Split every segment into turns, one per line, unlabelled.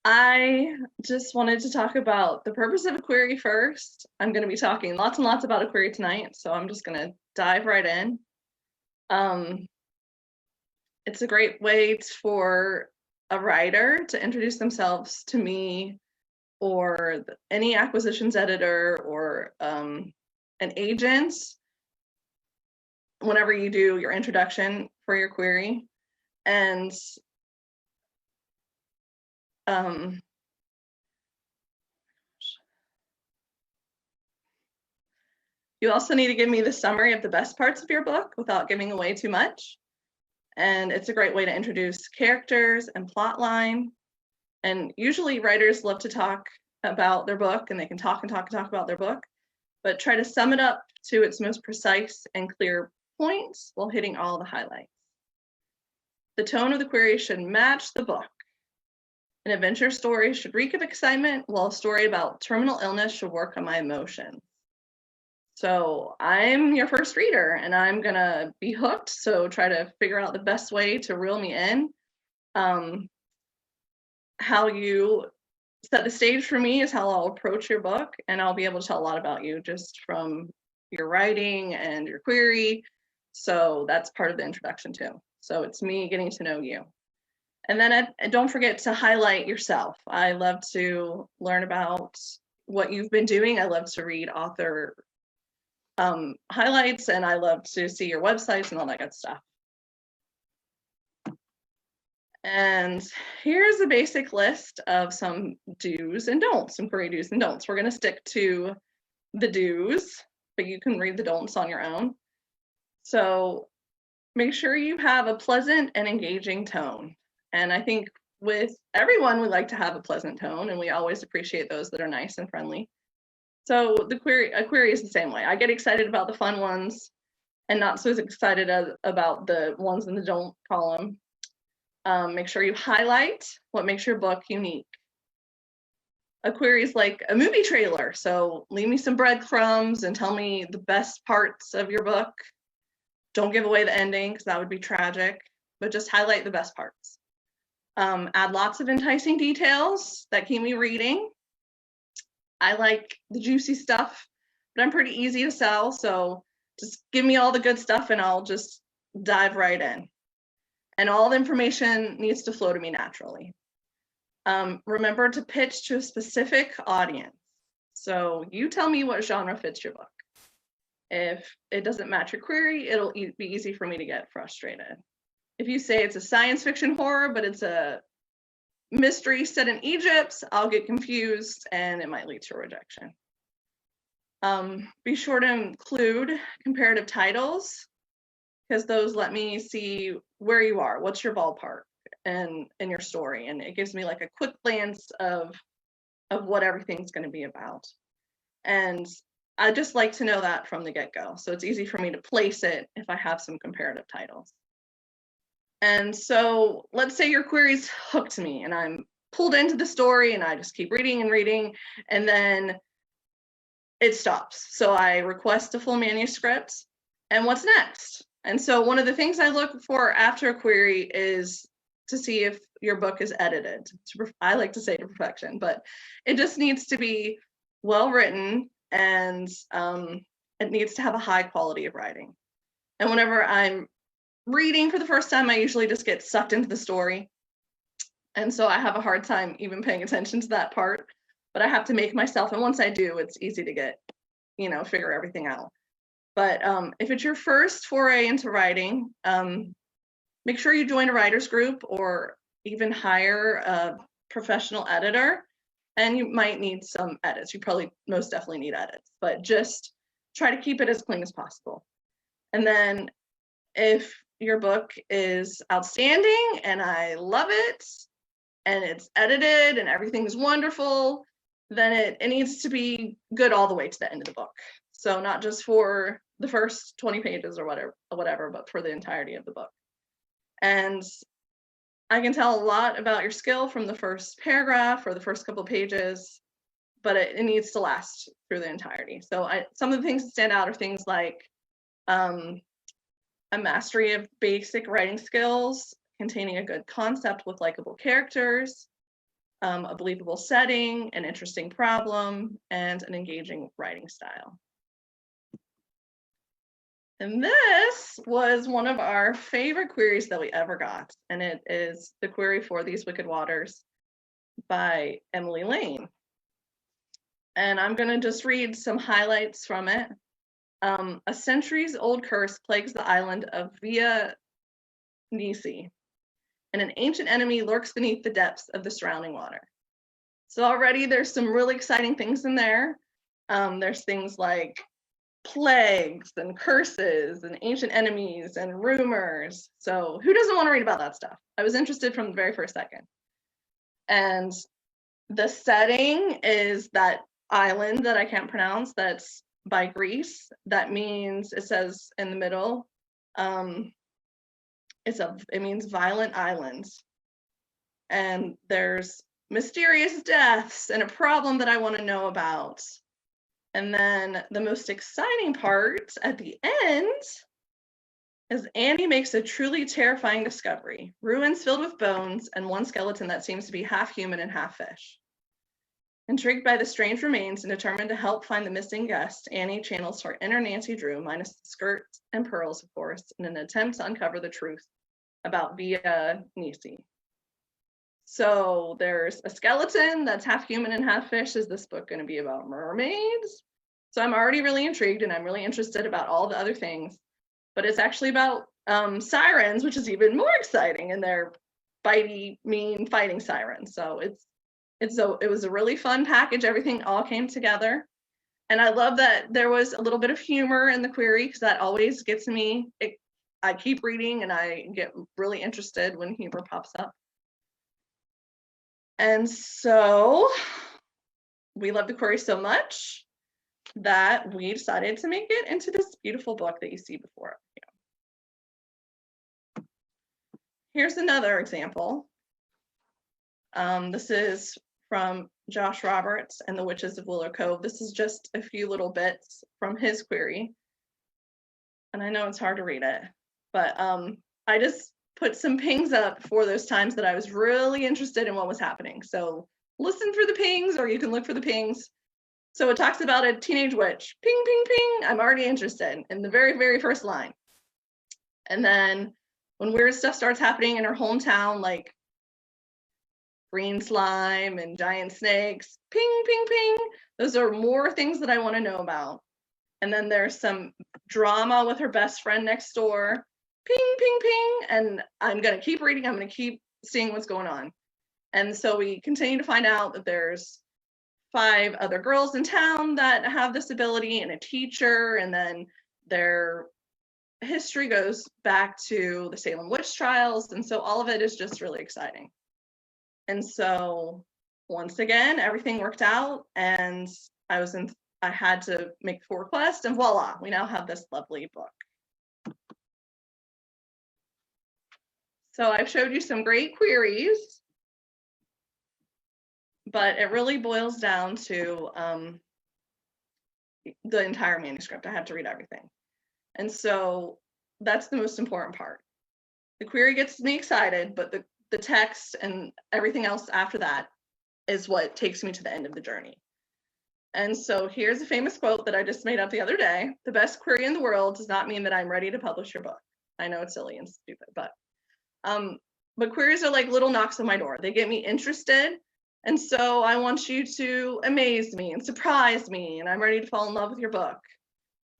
I just wanted to talk about the purpose of a query first. I'm going to be talking lots and lots about a query tonight, so I'm just going to dive right in. Um, it's a great way for a writer to introduce themselves to me or any acquisitions editor or an agent whenever you do your introduction for your query. And you also need to give me the summary of the best parts of your book without giving away too much. And it's a great way to introduce characters and plot line. And usually writers love to talk about their book, and they can talk and talk and talk about their book, but try to sum it up to its most precise and clear points while hitting all the highlights. The tone of the query should match the book. An adventure story should reek of excitement, while a story about terminal illness should work on my emotions. So I'm your first reader and I'm gonna be hooked, so try to figure out the best way to reel me in. How you set the stage for me is how I'll approach your book, and I'll be able to tell a lot about you just from your writing and your query. So that's part of the introduction too. So it's me getting to know you. And then don't forget to highlight yourself. I love to learn about what you've been doing. I love to read author highlights, and I love to see your websites and all that good stuff. And here's a basic list of some do's and don'ts, some query do's and don'ts. We're going to stick to the do's, but you can read the don'ts on your own. So make sure you have a pleasant and engaging tone. And I think with everyone, we like to have a pleasant tone, and we always appreciate those that are nice and friendly. So a query is the same way. I get excited about the fun ones and not so excited about the ones in the don't column. Make sure you highlight what makes your book unique. A query is like a movie trailer, so leave me some breadcrumbs and tell me the best parts of your book. Don't give away the ending because that would be tragic, but just highlight the best parts. Add lots of enticing details that keep me reading. I like the juicy stuff, but I'm pretty easy to sell, so just give me all the good stuff and I'll just dive right in. And all the information needs to flow to me naturally. Remember to pitch to a specific audience. So you tell me what genre fits your book. If it doesn't match your query, it'll be easy for me to get frustrated. If you say it's a science fiction horror, but it's a mystery set in Egypt, I'll get confused and it might lead to rejection. Be sure to include comparative titles, because those let me see where you are, what's your ballpark in your story, and it gives me like a quick glance of what everything's going to be about. And I just like to know that from the get-go, so it's easy for me to place it if I have some comparative titles. And so let's say your query's hooked me and I'm pulled into the story and I just keep reading and reading, and then it stops. So I request a full manuscript, and what's next? And so one of the things I look for after a query is to see if your book is edited. I like to say to perfection, but it just needs to be well written, and it needs to have a high quality of writing. And whenever I'm reading for the first time, I usually just get sucked into the story. And so I have a hard time even paying attention to that part, but I have to make myself, and once I do, it's easy to get, figure everything out. But if it's your first foray into writing, make sure you join a writer's group or even hire a professional editor. And you might need some edits. You probably most definitely need edits, but just try to keep it as clean as possible. And then if your book is outstanding and I love it and it's edited and everything's wonderful, then it needs to be good all the way to the end of the book. So not just for the first 20 pages or whatever, but for the entirety of the book. And I can tell a lot about your skill from the first paragraph or the first couple of pages, but it needs to last through the entirety. So some of the things that stand out are things like a mastery of basic writing skills, containing a good concept with likable characters, a believable setting, an interesting problem, and an engaging writing style. And this was one of our favorite queries that we ever got, and it is the query for These Wicked Waters by Emily Lane. And I'm going to just read some highlights from it. A centuries-old curse plagues the island of Via Nisi, and an ancient enemy lurks beneath the depths of the surrounding water. So already there's some really exciting things in there. There's things like plagues and curses and ancient enemies and rumors. So who doesn't want to read about that stuff? I was interested from the very first second. And the setting is that island that I can't pronounce that's by Greece. That means, it says in the middle, it means violent islands. And there's mysterious deaths and a problem that I want to know about. And then the most exciting part at the end is Annie makes a truly terrifying discovery: ruins filled with bones and one skeleton that seems to be half human and half fish. Intrigued by the strange remains and determined to help find the missing guest, Annie channels her inner Nancy Drew, minus the skirts and pearls, of course, in an attempt to uncover the truth about Via Nisi. So there's a skeleton that's half human and half fish. Is this book going to be about mermaids? So I'm already really intrigued, and I'm really interested about all the other things. But it's actually about sirens, which is even more exciting, and they're bitey, mean fighting sirens. So it was a really fun package. Everything all came together. And I love that there was a little bit of humor in the query, because that always gets me. I keep reading and I get really interested when humor pops up. And so we love the query so much that we decided to make it into this beautiful book that you see before you. Here's another example. This is from Josh Roberts and the Witches of Willow Cove. This is just a few little bits from his query. And I know it's hard to read it, but I just put some pings up for those times that I was really interested in what was happening. So listen for the pings, or you can look for the pings. So it talks about a teenage witch. Ping, ping, ping. I'm already interested in the very, very first line. And then when weird stuff starts happening in her hometown, like green slime and giant snakes, ping, ping, ping. Those are more things that I want to know about. And then there's some drama with her best friend next door. Ping, ping, ping. And I'm going to keep reading. I'm going to keep seeing what's going on. And so we continue to find out that there's 5 other girls in town that have this ability, and a teacher, and then their history goes back to the Salem witch trials. And so all of it is just really exciting. And so once again, everything worked out, and I had to make 4 quests, and voila, we now have this lovely book. So I've showed you some great queries, but it really boils down to the entire manuscript. I have to read everything. And so that's the most important part. The query gets me excited, but the text and everything else after that is what takes me to the end of the journey. And so here's a famous quote that I just made up the other day: "The best query in the world does not mean that I'm ready to publish your book." I know it's silly and stupid, but queries are like little knocks on my door. They get me interested. And so I want you to amaze me and surprise me, and I'm ready to fall in love with your book.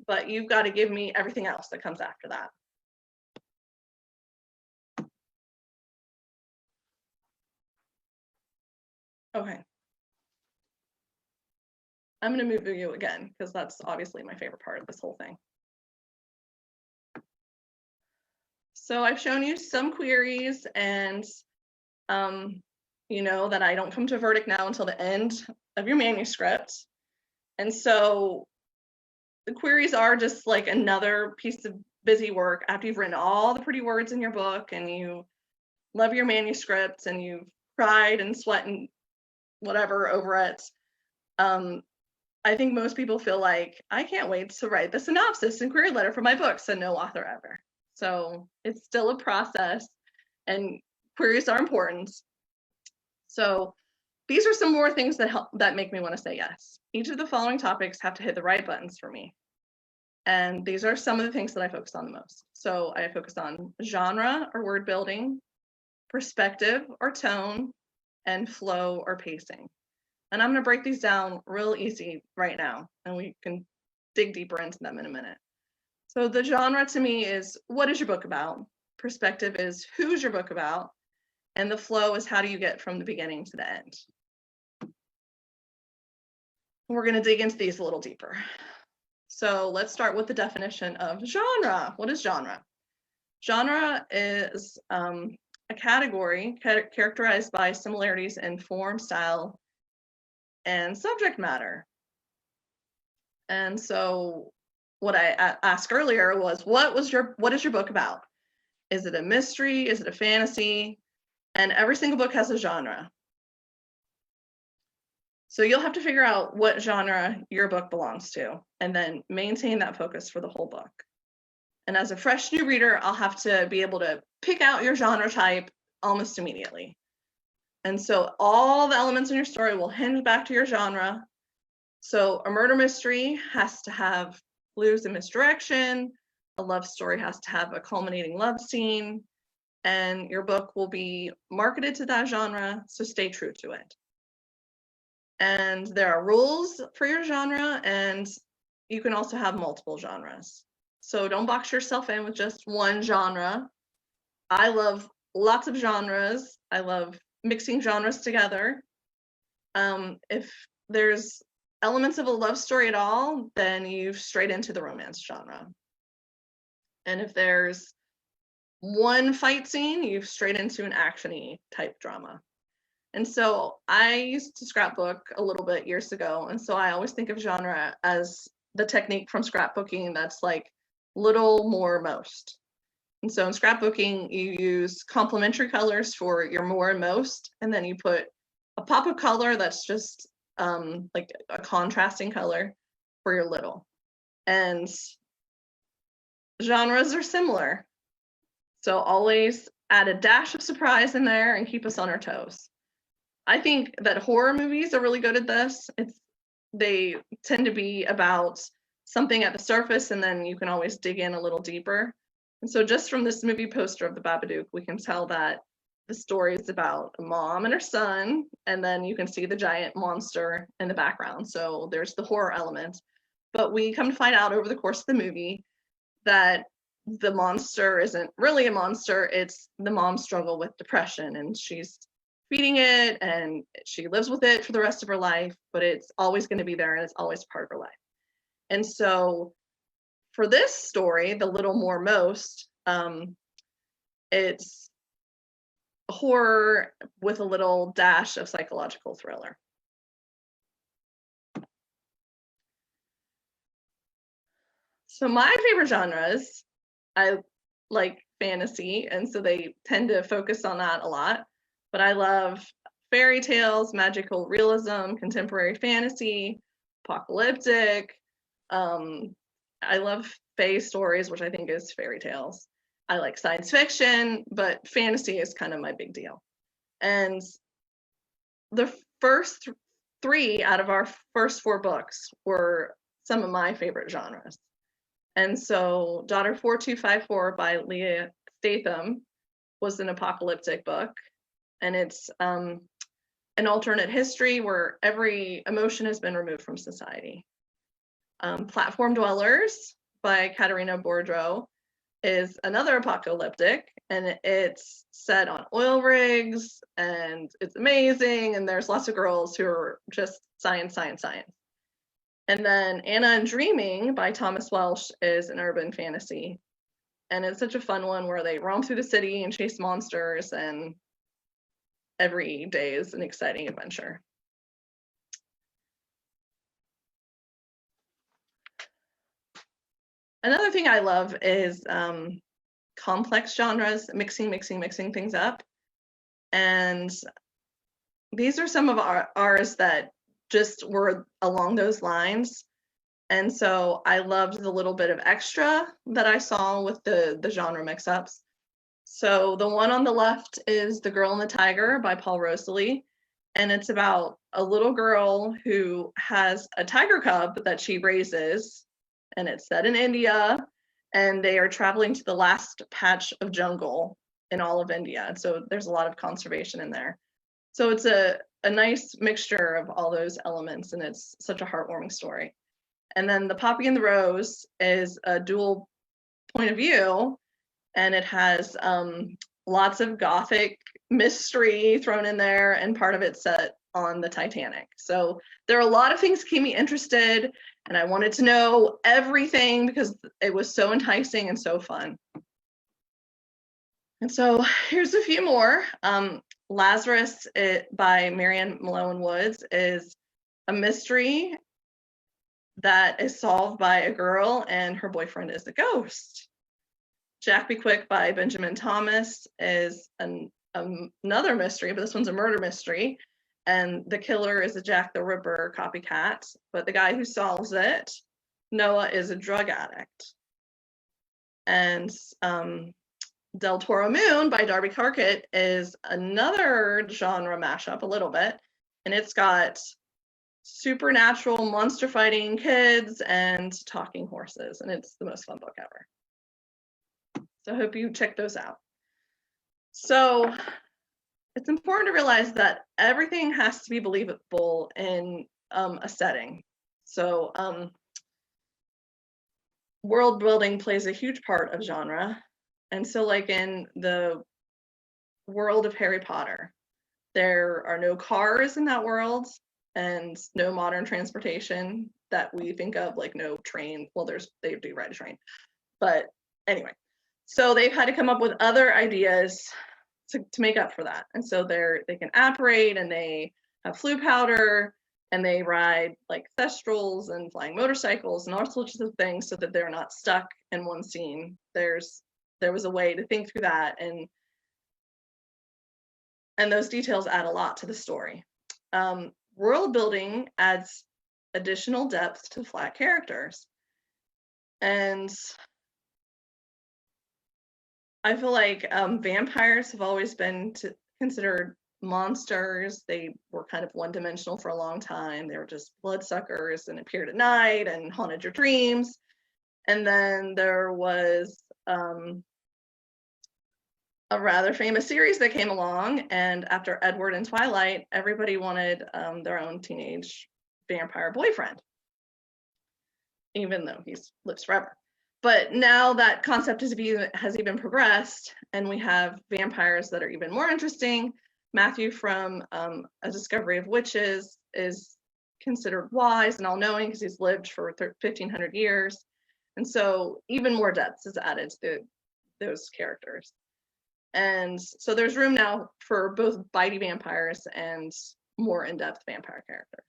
But you've got to give me everything else that comes after that. Okay. I'm going to move you again, because that's obviously my favorite part of this whole thing. So I've shown you some queries, and you know that I don't come to a verdict now until the end of your manuscript. And so the queries are just like another piece of busy work after you've written all the pretty words in your book, and you love your manuscript, and you've cried and sweat and whatever over it. I think most people feel like, I can't wait to write the synopsis and query letter for my book, said no author ever. So it's still a process, and queries are important. So these are some more things that make me want to say yes. Each of the following topics have to hit the right buttons for me. And these are some of the things that I focus on the most. So I focus on genre or word building, perspective or tone, and flow or pacing. And I'm going to break these down real easy right now, and we can dig deeper into them in a minute. So the genre to me is, what is your book about? Perspective is, who's your book about? And the flow is, how do you get from the beginning to the end? We're going to dig into these a little deeper. So let's start with the definition of genre. What is genre? Genre is a category characterized by similarities in form, style, and subject matter. And so what I asked earlier was, what is your book about? Is it a mystery? Is it a fantasy? And every single book has a genre. So you'll have to figure out what genre your book belongs to, and then maintain that focus for the whole book. And as a fresh new reader, I'll have to be able to pick out your genre type almost immediately. And so all the elements in your story will hinge back to your genre. So a murder mystery has to have clues and misdirection. A love story has to have a culminating love scene. And your book will be marketed to that genre, so stay true to it. And there are rules for your genre, and you can also have multiple genres. So don't box yourself in with just one genre. I love lots of genres. I love mixing genres together. If there's elements of a love story at all, then you straight into the romance genre. And if there's one fight scene, you straight into an action-y type drama. And so I used to scrapbook a little bit years ago, and so I always think of genre as the technique from scrapbooking that's like little, more, most. And so in scrapbooking, you use complementary colors for your more and most, and then you put a pop of color that's just like a contrasting color for your little. And genres are similar. So always add a dash of surprise in there and keep us on our toes. I think that horror movies are really good at this. They tend to be about something at the surface, and then you can always dig in a little deeper. And so just from this movie poster of The Babadook, we can tell that the story is about a mom and her son, and then you can see the giant monster in the background. So there's the horror element. But we come to find out over the course of the movie that the monster isn't really a monster. It's the mom's struggle with depression, and she's feeding it and she lives with it for the rest of her life, but it's always going to be there and it's always part of her life. And so for this story, The Little More Most, it's horror with a little dash of psychological thriller. So my favorite genres, I like fantasy, and so they tend to focus on that a lot. But I love fairy tales, magical realism, contemporary fantasy, apocalyptic. I love fae stories, which I think is fairy tales. I like science fiction, but fantasy is kind of my big deal. And the first three out of our first 4 books were some of my favorite genres. And so Daughter 4254 by Leah Statham was an apocalyptic book. And it's an alternate history where every emotion has been removed from society. Platform Dwellers by Katarina Boudreau is another apocalyptic, and it's set on oil rigs, and it's amazing, and there's lots of girls who are just science, science, science. And then Anna and Dreaming by Thomas Welsh is an urban fantasy, and it's such a fun one where they roam through the city and chase monsters, and every day is an exciting adventure. Another thing I love is complex genres, mixing things up. And these are some of ours that just were along those lines. And so I loved the little bit of extra that I saw with the genre mix-ups. So the one on the left is The Girl and the Tiger by Paul Rosalie. and it's about a little girl who has a tiger cub that she raises, and it's set in India, and they are traveling to the last patch of jungle in all of India. And so there's a lot of conservation in there. So it's a nice mixture of all those elements, and it's such a heartwarming story. And then The Poppy and the Rose is a dual point of view, and it has lots of gothic mystery thrown in there, and part of it set on the Titanic. So there are a lot of things that keep me interested, and I wanted to know everything because it was so enticing and so fun. And so here's a few more. Lazarus by Marianne Malone Woods is a mystery that is solved by a girl and her boyfriend is a ghost. Jack Be Quick by Benjamin Thomas is another mystery, but this one's a murder mystery. And the killer is a Jack the Ripper copycat, but the guy who solves it, Noah, is a drug addict. And Del Toro Moon by Darby Carkett is another genre mashup a little bit, and it's got supernatural monster fighting kids and talking horses, and it's the most fun book ever. So I hope you check those out. So it's important to realize that everything has to be believable in a setting. So world building plays a huge part of genre. And so like in the world of Harry Potter, there are no cars in that world and no modern transportation that we think of, like no train. Well, they do ride a train. But anyway, so they've had to come up with other ideas to make up for that. And so they can apparate, and they have flue powder, and they ride like thestrals and flying motorcycles and all sorts of things so that they're not stuck in one scene. There was a way to think through that, and those details add a lot to the story. World building adds additional depth to flat characters. And I feel like vampires have always been considered monsters. They were kind of one-dimensional for a long time. They were just bloodsuckers and appeared at night and haunted your dreams. And then there was a rather famous series that came along, and after Edward and Twilight, everybody wanted their own teenage vampire boyfriend, even though he lives forever. But now that concept has even progressed, and we have vampires that are even more interesting. Matthew from A Discovery of Witches is considered wise and all-knowing because he's lived for 1,500 years. And so even more depth is added to those characters. And so there's room now for both bitey vampires and more in-depth vampire characters.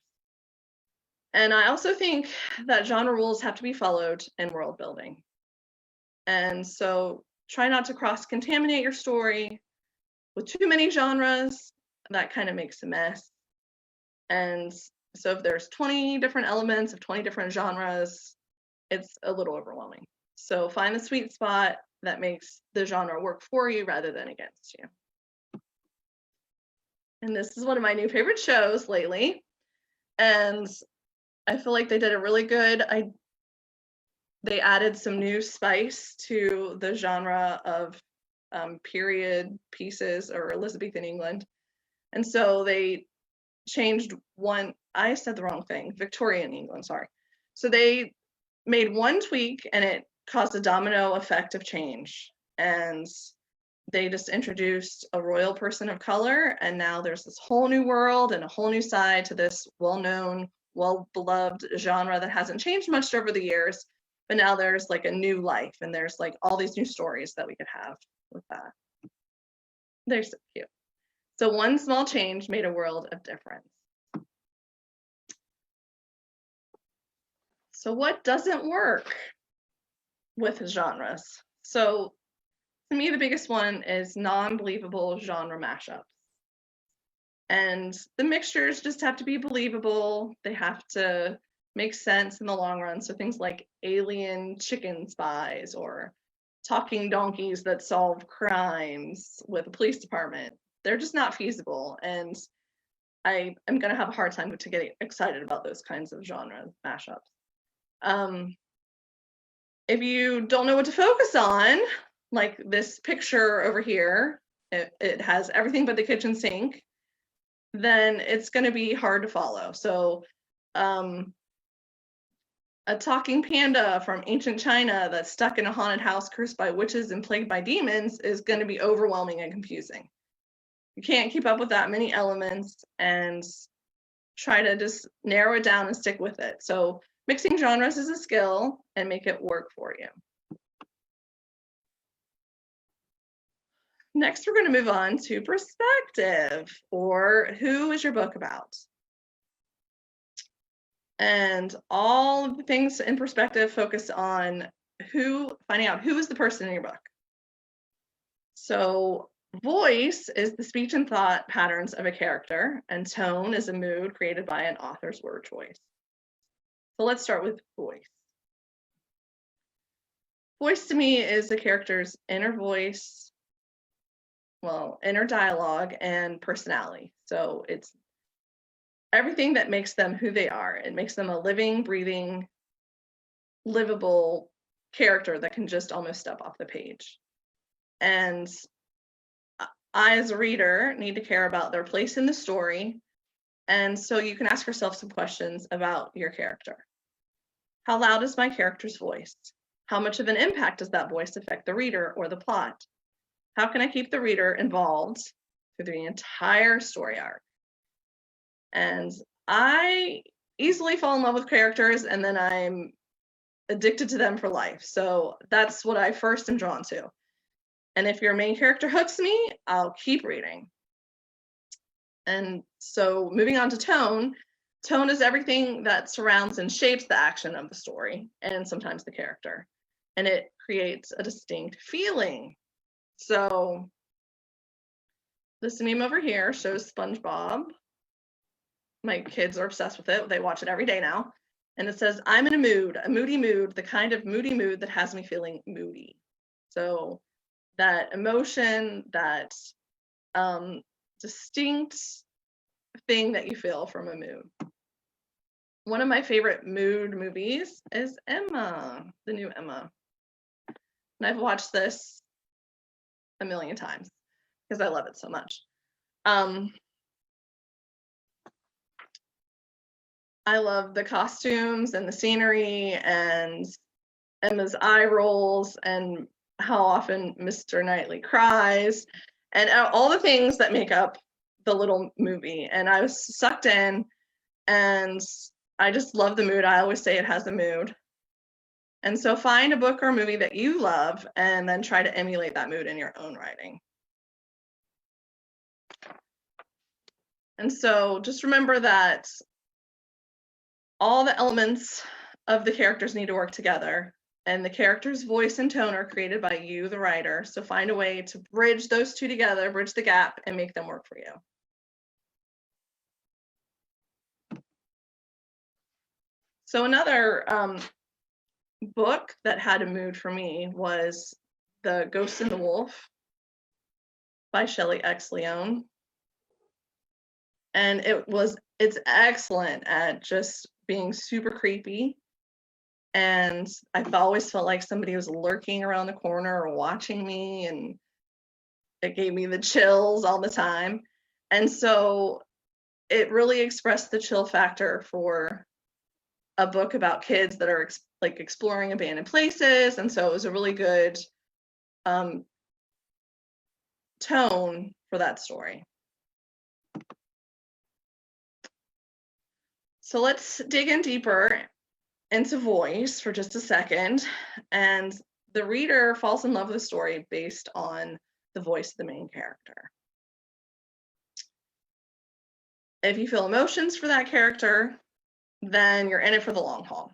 And I also think that genre rules have to be followed in world building. And so try not to cross-contaminate your story with too many genres. That kind of makes a mess. And so if there's 20 different elements of 20 different genres, it's a little overwhelming. So find the sweet spot that makes the genre work for you rather than against you. And this is one of my new favorite shows lately. And I feel like they did a really good, they added some new spice to the genre of period pieces or Elizabethan England. And so they changed I said the wrong thing, Victorian England, sorry. So they made one tweak and it caused a domino effect of change. And they just introduced a royal person of color, and now there's this whole new world and a whole new side to this well-known, well-beloved genre that hasn't changed much over the years, but now there's like a new life, and there's like all these new stories that we could have with that. They're so cute. So one small change made a world of difference. So what doesn't work with genres? So to me, the biggest one is non-believable genre mashups. And the mixtures just have to be believable. They have to make sense in the long run. So things like alien chicken spies or talking donkeys that solve crimes with a police department, they're just not feasible. And I am going to have a hard time to get excited about those kinds of genre mashups. If you don't know what to focus on, like this picture over here, it has everything but the kitchen sink, then it's going to be hard to follow. So a talking panda from ancient China that's stuck in a haunted house cursed by witches and plagued by demons is going to be overwhelming and confusing. You can't keep up with that many elements, and try to just narrow it down and stick with it. So mixing genres is a skill, and make it work for you. Next, we're going to move on to perspective, or who is your book about? And all of the things in perspective focus on finding out who is the person in your book. So voice is the speech and thought patterns of a character, and tone is a mood created by an author's word choice. So let's start with voice. Voice to me is the character's inner voice, inner dialogue and personality. So it's everything that makes them who they are. It makes them a living, breathing, livable character that can just almost step off the page. And I, as a reader, need to care about their place in the story. And so you can ask yourself some questions about your character. How loud is my character's voice? How much of an impact does that voice affect the reader or the plot? How can I keep the reader involved through the entire story arc? And I easily fall in love with characters, and then I'm addicted to them for life. So that's what I first am drawn to. And if your main character hooks me, I'll keep reading. And so moving on to tone, tone is everything that surrounds and shapes the action of the story, and sometimes the character. And it creates a distinct feeling. So this meme over here shows SpongeBob. My kids are obsessed with it. They watch it every day now. And it says, I'm in a mood, a moody mood, the kind of moody mood that has me feeling moody. So that emotion, that distinct thing that you feel from a mood. One of my favorite mood movies is Emma, the new Emma. And I've watched this a million times because I love it so much. I love the costumes and the scenery and Emma's eye rolls and how often Mr. Knightley cries and all the things that make up the little movie. And I was sucked in, and I just love the mood. I always say it has a mood. And so find a book or a movie that you love and then try to emulate that mood in your own writing. And so just remember that all the elements of the characters need to work together, and the character's voice and tone are created by you, the writer. So find a way to bridge those two together, bridge the gap, and make them work for you. So another book that had a mood for me was The Ghost and the Wolf by Shelley X. Leone. And it's excellent at just being super creepy. And I've always felt like somebody was lurking around the corner or watching me, and it gave me the chills all the time. And so it really expressed the chill factor for a book about kids that are like exploring abandoned places. And so it was a really good tone for that story. So let's dig in deeper into voice for just a second. And the reader falls in love with the story based on the voice of the main character. If you feel emotions for that character, then you're in it for the long haul.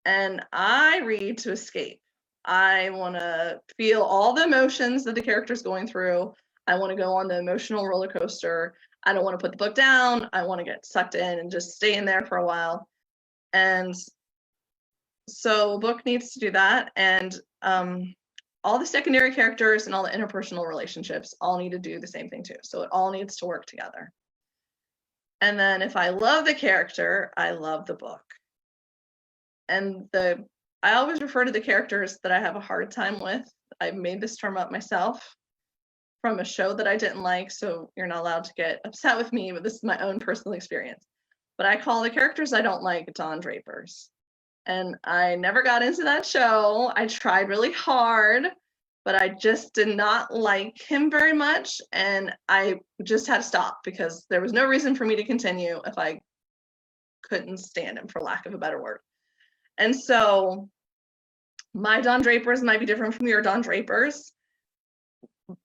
And I read to escape. I want to feel all the emotions that the character's going through. I want to go on the emotional roller coaster. I don't want to put the book down. I want to get sucked in and just stay in there for a while. And so a book needs to do that. And all the secondary characters and all the interpersonal relationships all need to do the same thing too. So it all needs to work together. And then if I love the character, I love the book. And I always refer to the characters that I have a hard time with. I made this term up myself from a show that I didn't like, so you're not allowed to get upset with me, but this is my own personal experience. But I call the characters I don't like Don Drapers. And I never got into that show. I tried really hard, but I just did not like him very much. And I just had to stop because there was no reason for me to continue if I couldn't stand him, for lack of a better word. And so my Don Drapers might be different from your Don Drapers,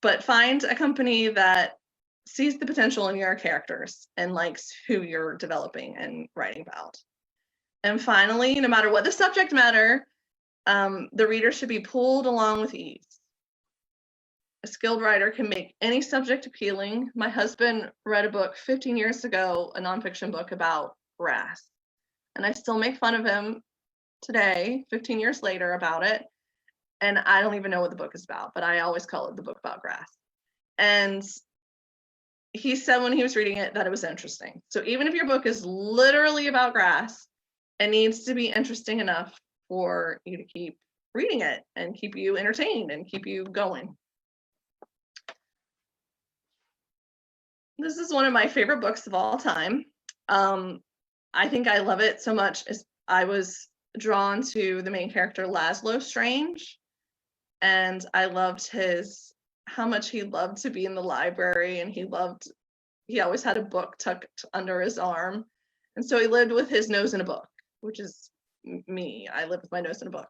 but find a company that sees the potential in your characters and likes who you're developing and writing about. And finally, no matter what the subject matter, the reader should be pulled along with ease. A skilled writer can make any subject appealing. My husband read a book 15 years ago, a nonfiction book about grass. And I still make fun of him today, 15 years later, about it. And I don't even know what the book is about, but I always call it the book about grass. And he said when he was reading it that it was interesting. So even if your book is literally about grass, it needs to be interesting enough for you to keep reading it and keep you entertained and keep you going. This is one of my favorite books of all time. I think I love it so much as I was drawn to the main character, Laszlo Strange. And I loved how much he loved to be in the library, and he always had a book tucked under his arm. And so he lived with his nose in a book, which is me. I live with my nose in a book.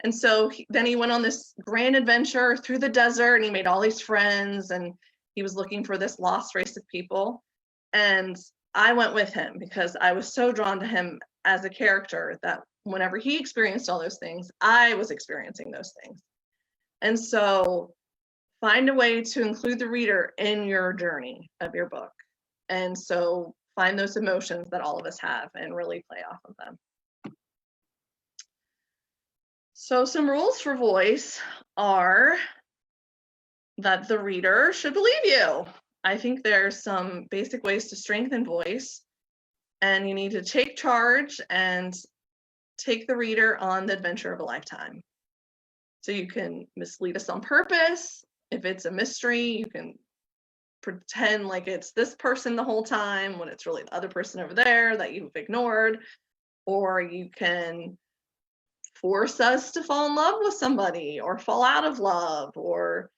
And so then he went on this grand adventure through the desert, and he made all these friends, and he was looking for this lost race of people. And I went with him because I was so drawn to him as a character that whenever he experienced all those things, I was experiencing those things. And so find a way to include the reader in your journey of your book. And so find those emotions that all of us have and really play off of them. So some rules for voice are that the reader should believe you. I think there's some basic ways to strengthen voice, and you need to take charge and take the reader on the adventure of a lifetime. So you can mislead us on purpose. If it's a mystery, you can pretend like it's this person the whole time when it's really the other person over there that you've ignored. Or you can force us to fall in love with somebody or fall out of love, or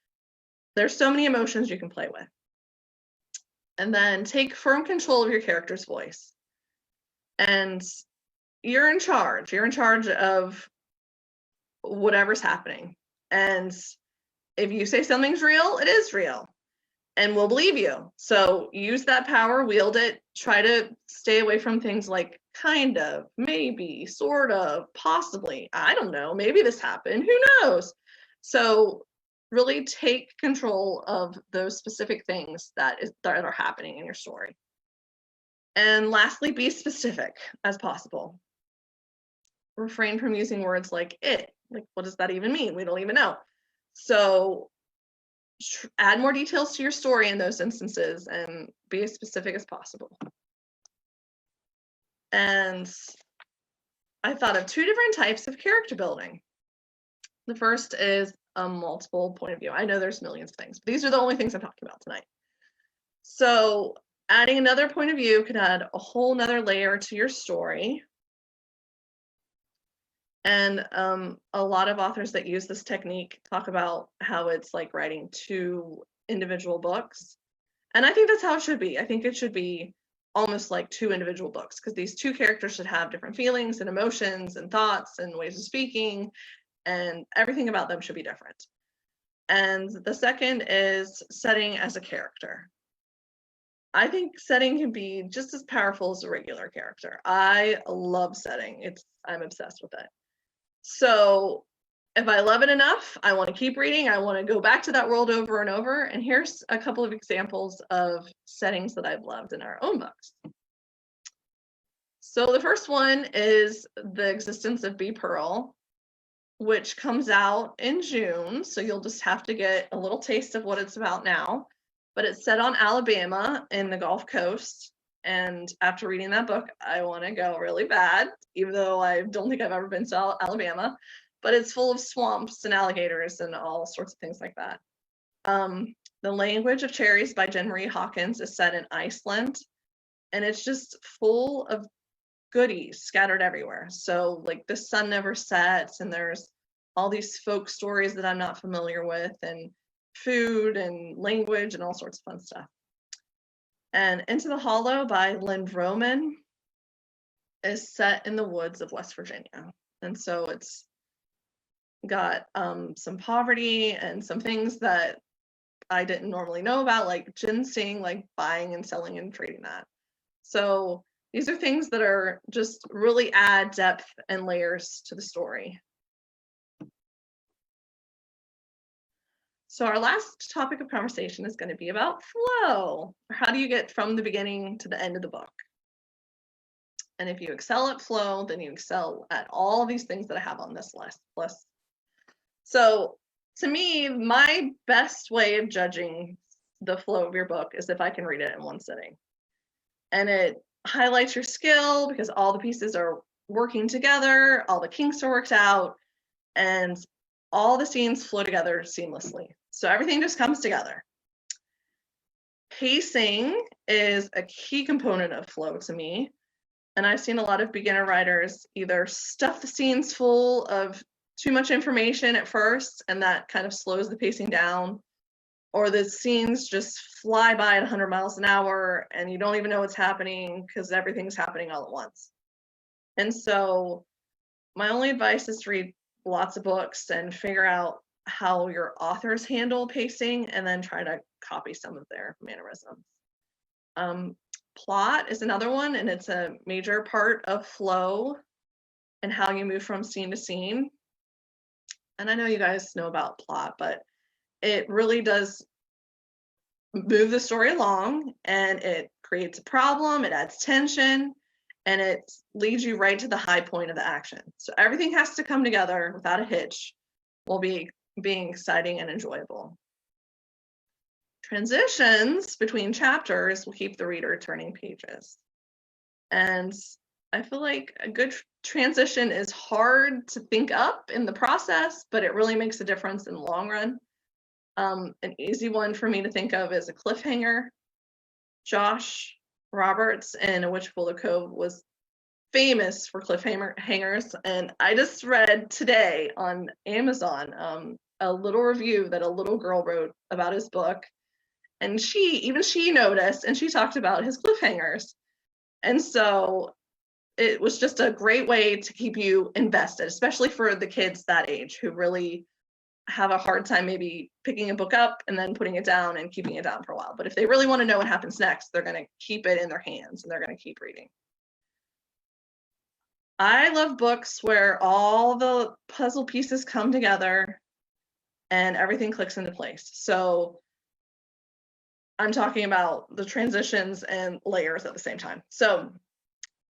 there's so many emotions you can play with. And then take firm control of your character's voice. And you're in charge. You're in charge of whatever's happening. And if you say something's real, it is real. And we'll believe you. So use that power, wield it, try to stay away from things like kind of, maybe, sort of, possibly, I don't know, maybe this happened, who knows? So really take control of those specific things that are happening in your story. And lastly, be specific as possible. Refrain from using words like it. Like, what does that even mean? We don't even know. So add more details to your story in those instances and be as specific as possible. And I thought of two different types of character building. The first is a multiple point of view. I know there's millions of things, but these are the only things I'm talking about tonight. So adding another point of view can add a whole nother layer to your story. And a lot of authors that use this technique talk about how it's like writing two individual books. And I think that's how it should be. I think it should be almost like two individual books, because these two characters should have different feelings and emotions and thoughts and ways of speaking, and everything about them should be different. And the second is setting as a character. I think setting can be just as powerful as a regular character. I love setting. I'm obsessed with it. So if I love it enough, I want to keep reading. I want to go back to that world over and over. And here's a couple of examples of settings that I've loved in our own books. So the first one is The Existence of Bee Pearl, which comes out in June. So you'll just have to get a little taste of what it's about now. But it's set on Alabama in the Gulf Coast. And after reading that book, I want to go really bad, even though I don't think I've ever been to Alabama, but it's full of swamps and alligators and all sorts of things like that. The Language of Cherries by Jen Marie Hawkins is set in Iceland, and it's just full of goodies scattered everywhere. So like the sun never sets, and there's all these folk stories that I'm not familiar with, and food and language and all sorts of fun stuff. And Into the Hollow by Lynn Vroman is set in the woods of West Virginia. And so it's got some poverty and some things that I didn't normally know about, like ginseng, like buying and selling and trading that. So these are things that are just really add depth and layers to the story. So our last topic of conversation is going to be about flow. How do you get from the beginning to the end of the book? And if you excel at flow, then you excel at all these things that I have on this list. So to me, my best way of judging the flow of your book is if I can read it in one sitting. And it highlights your skill because all the pieces are working together, all the kinks are worked out, and all the scenes flow together seamlessly. So everything just comes together. Pacing is a key component of flow to me. And I've seen a lot of beginner writers either stuff the scenes full of too much information at first, and that kind of slows the pacing down, or the scenes just fly by at 100 miles an hour and you don't even know what's happening because everything's happening all at once. And so my only advice is to read lots of books and figure out how your authors handle pacing and then try to copy some of their mannerisms. Plot is another one, and it's a major part of flow and how you move from scene to scene. And I know you guys know about plot, but it really does move the story along, and it creates a problem, it adds tension, and it leads you right to the high point of the action. So everything has to come together without a hitch while being exciting and enjoyable. Transitions between chapters will keep the reader turning pages. And I feel like a good transition is hard to think up in the process, but it really makes a difference in the long run. An easy one for me to think of is a cliffhanger. Josh Roberts in A Witch Full of Cove was famous for cliffhangers, and I just read today on Amazon a little review that a little girl wrote about his book, and she noticed, and she talked about his cliffhangers. And so it was just a great way to keep you invested, especially for the kids that age who really have a hard time maybe picking a book up and then putting it down and keeping it down for a while. But if they really want to know what happens next, they're going to keep it in their hands and they're going to keep reading. I love books where all the puzzle pieces come together and everything clicks into place. So I'm talking about the transitions and layers at the same time. So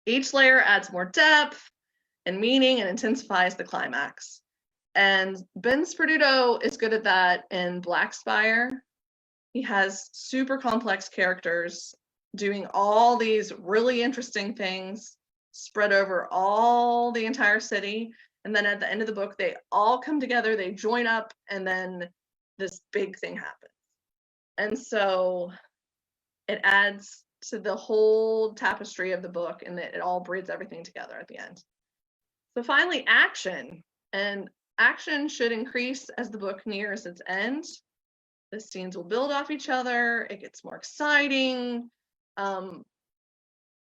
each layer adds more depth and meaning and intensifies the climax. And Ben Sperduto is good at that in Black Spire. He has super complex characters doing all these really interesting things spread over all the entire city. And then at the end of the book, they all come together, they join up, and then this big thing happens. And so it adds to the whole tapestry of the book, and it all brings everything together at the end. So finally, action. And action should increase as the book nears its end. The scenes will build off each other. It gets more exciting. Those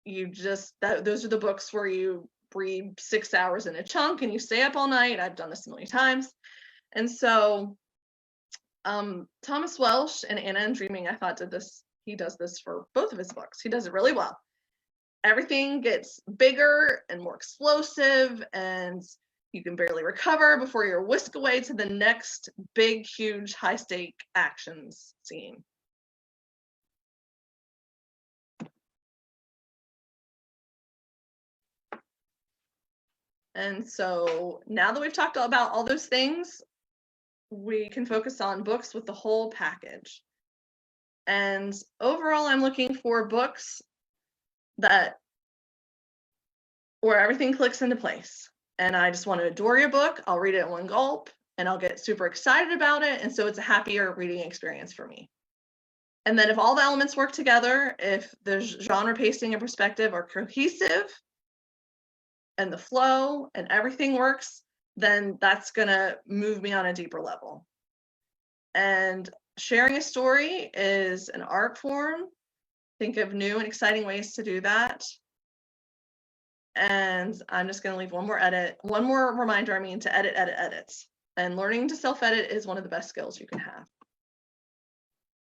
are the books where you read 6 hours in a chunk and you stay up all night. I've done this a million times. And so Thomas Welsh and Anna and Dreaming, I thought he does this for both of his books. He does it really well. Everything gets bigger and more explosive, and you can barely recover before you're whisked away to the next big, huge, high-stake actions scene. And so now that we've talked about all those things, we can focus on books with the whole package. And overall, I'm looking for books that where everything clicks into place. And I just want to adore your book. I'll read it in one gulp and I'll get super excited about it. And so it's a happier reading experience for me. And then if all the elements work together, if the genre, pacing, and perspective are cohesive and the flow and everything works, then that's going to move me on a deeper level. And sharing a story is an art form. Think of new and exciting ways to do that. And I'm just going to leave one more reminder, to edit. And learning to self-edit is one of the best skills you can have.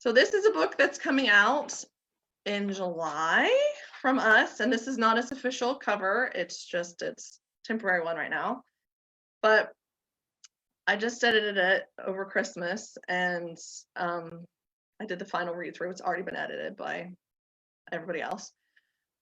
So this is a book that's coming out in July from us, and this is not its official cover. It's just its temporary one right now. But I just edited it over Christmas, and I did the final read through. It's already been edited by everybody else.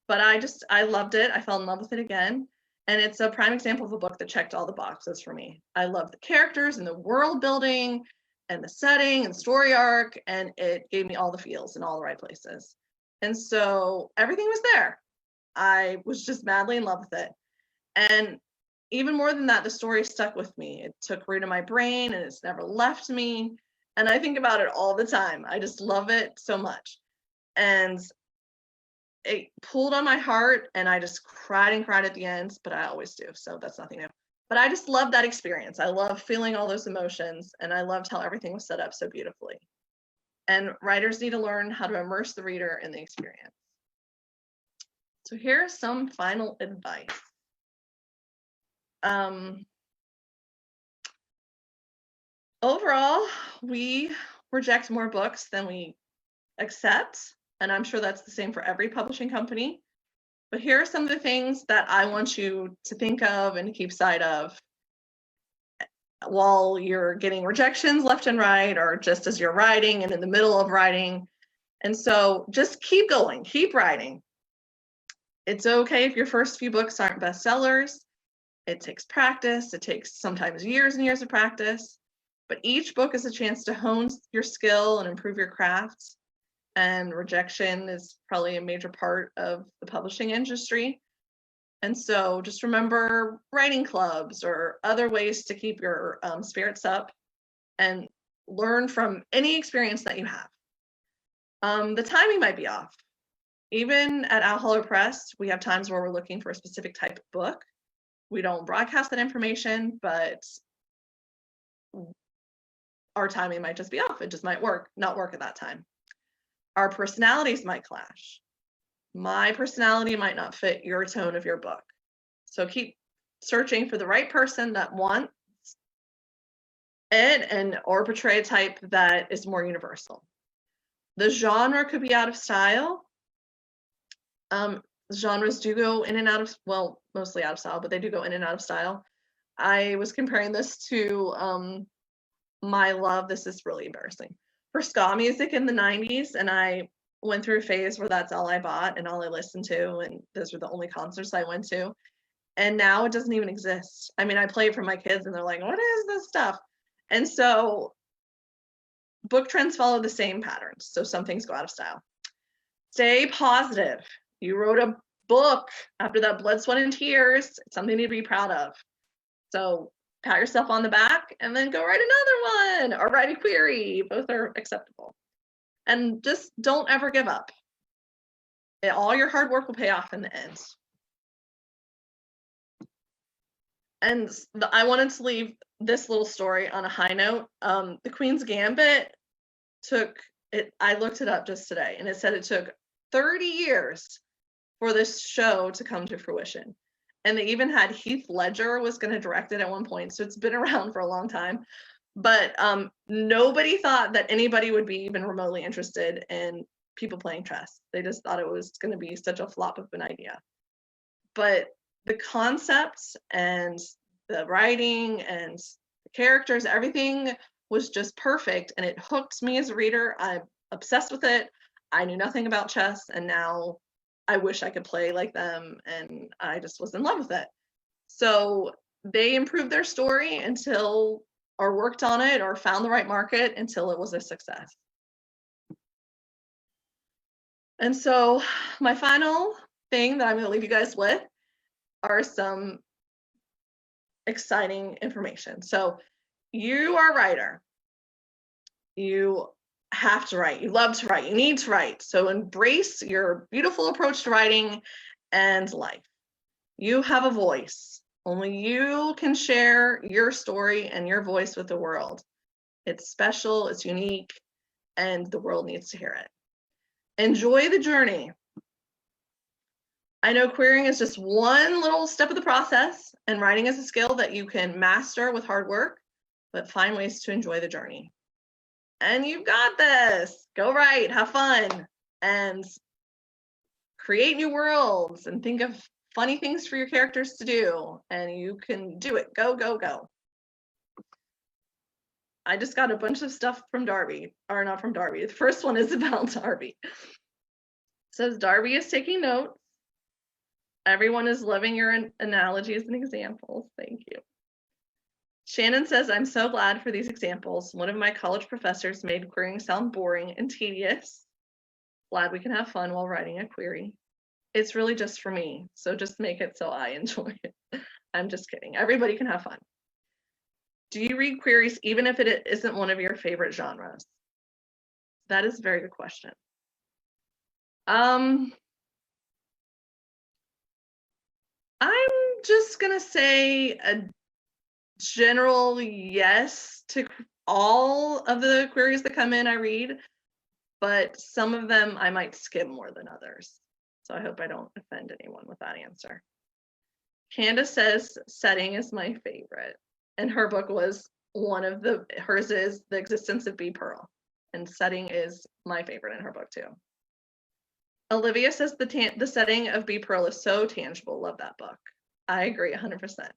But I loved it. I fell in love with it again. And it's a prime example of a book that checked all the boxes for me. I love the characters and the world building and the setting and story arc, and it gave me all the feels in all the right places. And so everything was there. I was just madly in love with it. And even more than that, the story stuck with me. It took root in my brain and it's never left me. And I think about it all the time. I just love it so much. And it pulled on my heart and I just cried and cried at the end, but I always do. So that's nothing new. But I just loved that experience. I love feeling all those emotions, and I loved how everything was set up so beautifully. And writers need to learn how to immerse the reader in the experience. So here's some final advice. Overall, we reject more books than we accept, and I'm sure that's the same for every publishing company. But here are some of the things that I want you to think of and to keep sight of while you're getting rejections left and right, or just as you're writing and in the middle of writing. And so just keep going, keep writing. It's okay if your first few books aren't bestsellers. It takes practice. It takes sometimes years and years of practice. But each book is a chance to hone your skill and improve your craft. And rejection is probably a major part of the publishing industry. And so just remember writing clubs or other ways to keep your spirits up and learn from any experience that you have. The timing might be off. Even at Owl Holler Press, we have times where we're looking for a specific type of book. We don't broadcast that information, but our timing might just be off. It just might not work at that time. Our personalities might clash. My personality might not fit your tone of your book. So keep searching for the right person that wants it or portray a type that is more universal. The genre could be out of style. Genres do go in and out of, well, mostly out of style, but they do go in and out of style. I was comparing this to my love, this is really embarrassing, for ska music in the 90s, and I went through a phase where that's all I bought and all I listened to, and those were the only concerts I went to. And now it doesn't even exist. I play it for my kids and they're like, what is this stuff? And so book trends follow the same patterns. So some things go out of style. Stay positive. You wrote a book after that blood, sweat, and tears. It's something to be proud of. So pat yourself on the back and then go write another one or write a query. Both are acceptable. And just don't ever give up. All your hard work will pay off in the end. And I wanted to leave this little story on a high note. The Queen's Gambit I looked it up just today, and it said it took 30 years for this show to come to fruition. And they even had Heath Ledger was going to direct it at one point, so it's been around for a long time. But nobody thought that anybody would be even remotely interested in people playing chess. They just thought it was going to be such a flop of an idea. But the concepts and the writing and the characters, everything was just perfect, and it hooked me as a reader. I'm obsessed with it. I knew nothing about chess, and now I wish I could play like them, and I just was in love with it. So they improved their story or worked on it or found the right market until it was a success. And so my final thing that I'm going to leave you guys with are some exciting information. So you are a writer. You have to write. You love to write. You need to write. So embrace your beautiful approach to writing and life. You have a voice. Only you can share your story and your voice with the world. It's special, it's unique, and the world needs to hear it. Enjoy the journey. I know querying is just one little step of the process, and writing is a skill that you can master with hard work, but find ways to enjoy the journey. And you've got this. Go write, have fun, and create new worlds, and think of funny things for your characters to do, and you can do it. Go, go, go. I just got a bunch of stuff from Darby, or not from Darby. The first one is about Darby. It says, Darby is taking notes. Everyone is loving your analogies and examples. Thank you. Shannon says, I'm so glad for these examples. One of my college professors made querying sound boring and tedious. Glad we can have fun while writing a query. It's really just for me, so just make it so I enjoy it. I'm just kidding. Everybody can have fun. Do you read queries even if it isn't one of your favorite genres? That is a very good question. I'm just gonna say a general yes to all of the queries that come in I read, but some of them I might skim more than others. So I hope I don't offend anyone with that answer. Candace says setting is my favorite, and her book was hers is The Existence of B. Pearl, and setting is my favorite in her book too. Olivia says the setting of B. Pearl is so tangible. Love that book. I agree 100%.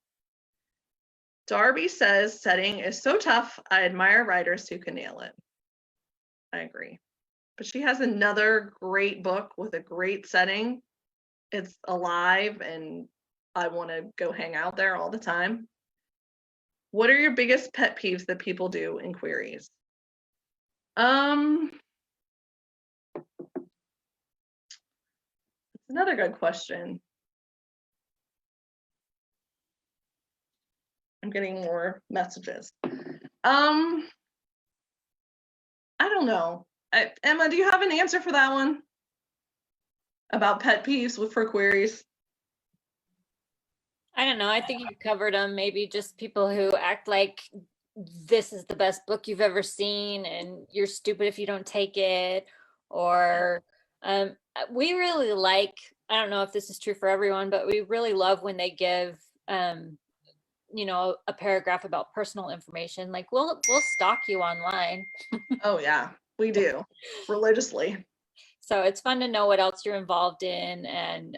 Darby says setting is so tough. I admire writers who can nail it. I agree. But she has another great book with a great setting. It's alive and I want to go hang out there all the time. What are your biggest pet peeves that people do in queries? It's another good question. I'm getting more messages. I don't know. Emma, do you have an answer for that one? About pet peeves for queries?
I don't know. I think you covered them. Maybe just people who act like this is the best book you've ever seen and you're stupid if you don't take it. Or we really like, I don't know if this is true for everyone, but we really love when they give you know, a paragraph about personal information. Like we'll stalk you online.
Oh yeah, we do religiously.
So it's fun to know what else you're involved in. And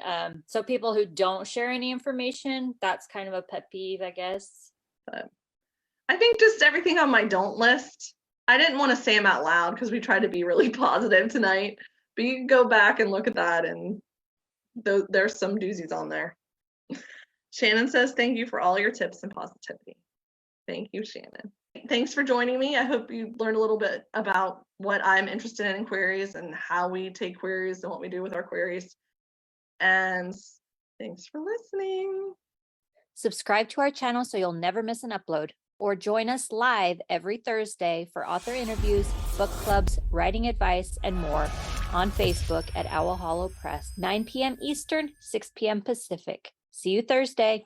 so people who don't share any information, that's kind of a pet peeve, I guess.
But I think just everything on my don't list, I didn't want to say them out loud because we tried to be really positive tonight, but you can go back and look at that and there's some doozies on there. Shannon says, thank you for all your tips and positivity. Thank you, Shannon. Thanks for joining me. I hope you learned a little bit about what I'm interested in queries and how we take queries and what we do with our queries. And thanks for listening.
Subscribe to our channel so you'll never miss an upload, or join us live every Thursday for author interviews, book clubs, writing advice, and more on Facebook at Owl Hollow Press, 9 p.m. Eastern, 6 p.m. Pacific. See you Thursday.